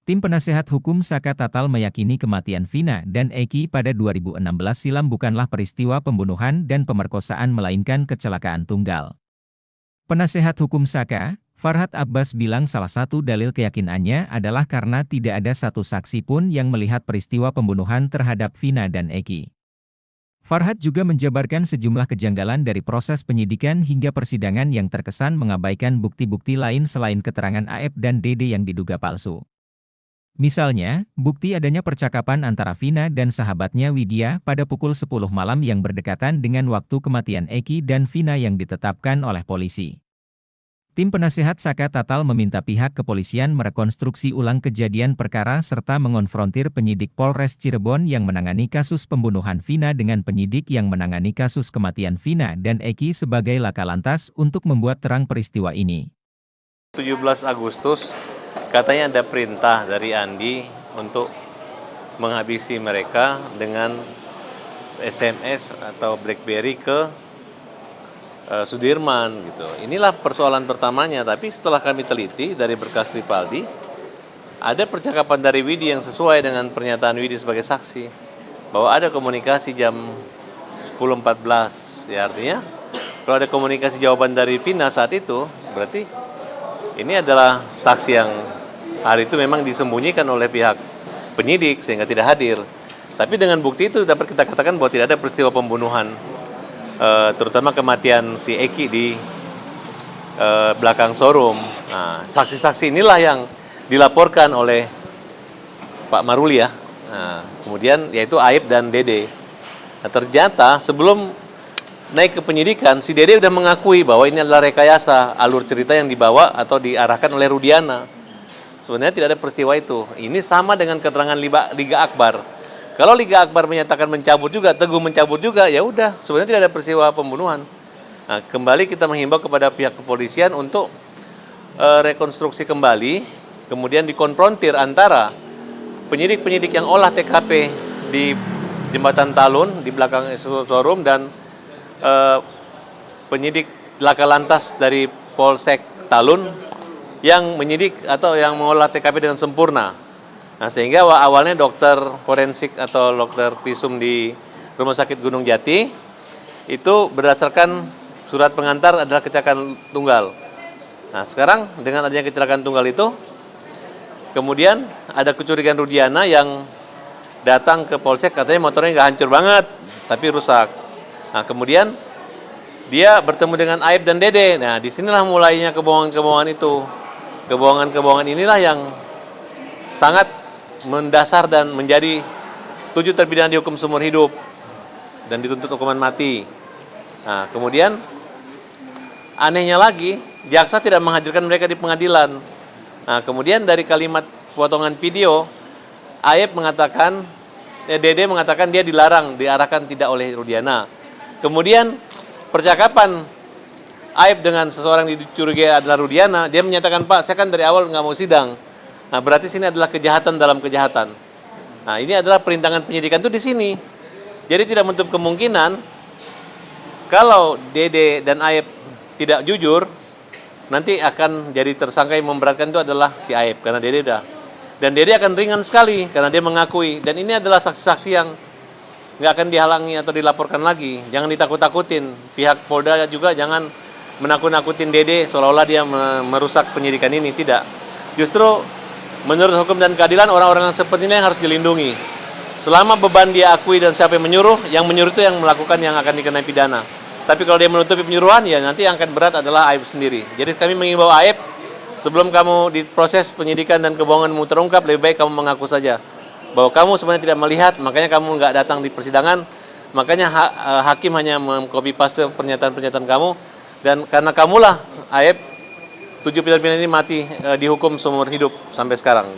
Tim penasehat hukum Saka Tatal meyakini kematian Vina dan Eki pada 2016 silam bukanlah peristiwa pembunuhan dan pemerkosaan melainkan kecelakaan tunggal. Penasehat hukum Saka, Farhad Abbas bilang salah satu dalil keyakinannya adalah karena tidak ada satu saksi pun yang melihat peristiwa pembunuhan terhadap Vina dan Eki. Farhad juga menjabarkan sejumlah kejanggalan dari proses penyidikan hingga persidangan yang terkesan mengabaikan bukti-bukti lain selain keterangan Aep dan Dede yang diduga palsu. Misalnya, bukti adanya percakapan antara Vina dan sahabatnya Widya pada pukul 10 malam yang berdekatan dengan waktu kematian Eki dan Vina yang ditetapkan oleh polisi. Tim penasehat Saka Tatal meminta pihak kepolisian merekonstruksi ulang kejadian perkara serta mengonfrontir penyidik Polres Cirebon yang menangani kasus pembunuhan Vina dengan penyidik yang menangani kasus kematian Vina dan Eki sebagai laka lantas untuk membuat terang peristiwa ini. 17 Agustus katanya ada perintah dari Andi untuk menghabisi mereka dengan SMS atau BlackBerry ke Sudirman gitu. Inilah persoalan pertamanya, tapi setelah kami teliti dari berkas Ripaldi, ada percakapan dari Widi yang sesuai dengan pernyataan Widi sebagai saksi bahwa ada komunikasi jam 10.14. Ya artinya kalau ada komunikasi jawaban dari Vina saat itu, berarti ini adalah saksi yang hari itu memang disembunyikan oleh pihak penyidik sehingga tidak hadir. Tapi dengan bukti itu dapat kita katakan bahwa tidak ada peristiwa pembunuhan, terutama kematian si Eki di belakang showroom. Nah, saksi-saksi inilah yang dilaporkan oleh Pak Maruli ya. Nah, kemudian yaitu Aep dan Dede. Nah, ternyata sebelum naik ke penyidikan, si Dede sudah mengakui bahwa ini adalah rekayasa alur cerita yang dibawa atau diarahkan oleh Rudiana. Sebenarnya tidak ada peristiwa itu. Ini sama dengan keterangan Liga Akbar. Kalau Liga Akbar menyatakan mencabut juga, Teguh mencabut juga, ya udah, sebenarnya tidak ada peristiwa pembunuhan. Nah, kembali kita menghimbau kepada pihak kepolisian untuk rekonstruksi kembali, kemudian dikonfrontir antara penyidik-penyidik yang olah TKP di Jembatan Talun, di belakang showroom, dan penyidik laka lantas dari Polsek Talun yang menyidik atau yang mengolah TKP dengan sempurna. Nah, sehingga awalnya dokter forensik atau dokter visum di Rumah Sakit Gunung Jati itu berdasarkan surat pengantar adalah kecelakaan tunggal. Nah, sekarang dengan adanya kecelakaan tunggal itu, kemudian ada kecurigaan Rudiana yang datang ke Polsek, katanya motornya nggak hancur banget, tapi rusak. Nah, kemudian dia bertemu dengan Aep dan Dede. Nah, disinilah mulainya kebohongan-kebohongan itu. Kebohongan-kebohongan inilah yang sangat mendasar dan menjadi 7 terpidana dihukum seumur hidup dan dituntut hukuman mati. Nah, kemudian anehnya lagi, jaksa tidak menghadirkan mereka di pengadilan. Nah, kemudian dari kalimat potongan video, Aep mengatakan, Dede mengatakan dia dilarang, diarahkan tidak oleh Rudiana. Kemudian percakapan Aep dengan seseorang yang dicurigai adalah Rudiana, dia menyatakan, Pak, saya kan dari awal nggak mau sidang. Nah, berarti sini adalah kejahatan dalam kejahatan. Nah, ini adalah perintangan penyidikan itu di sini. Jadi tidak menutup kemungkinan kalau Dede dan Aep tidak jujur, nanti akan jadi tersangka yang memberatkan itu adalah si Aep, karena Dede udah. Dan Dede akan ringan sekali karena dia mengakui. Dan ini adalah saksi-saksi yang nggak akan dihalangi atau dilaporkan lagi. Jangan ditakut-takutin. Pihak Polda juga jangan menakut-nakutin Dede seolah-olah dia merusak penyidikan ini. Tidak. Justru menurut hukum dan keadilan orang-orang yang seperti ini harus dilindungi. Selama beban dia akui dan siapa yang menyuruh itu yang melakukan yang akan dikenai pidana. Tapi kalau dia menutupi penyuruhan, ya nanti yang akan berat adalah Aep sendiri. Jadi kami mengimbau Aep, sebelum kamu diproses penyidikan dan kebohonganmu terungkap, lebih baik kamu mengaku saja bahwa kamu sebenarnya tidak melihat, makanya kamu nggak datang di persidangan, makanya hakim hanya mengcopy paste pernyataan-pernyataan kamu, dan karena kamulah Aep, 7 terpidana ini mati dihukum seumur hidup sampai sekarang.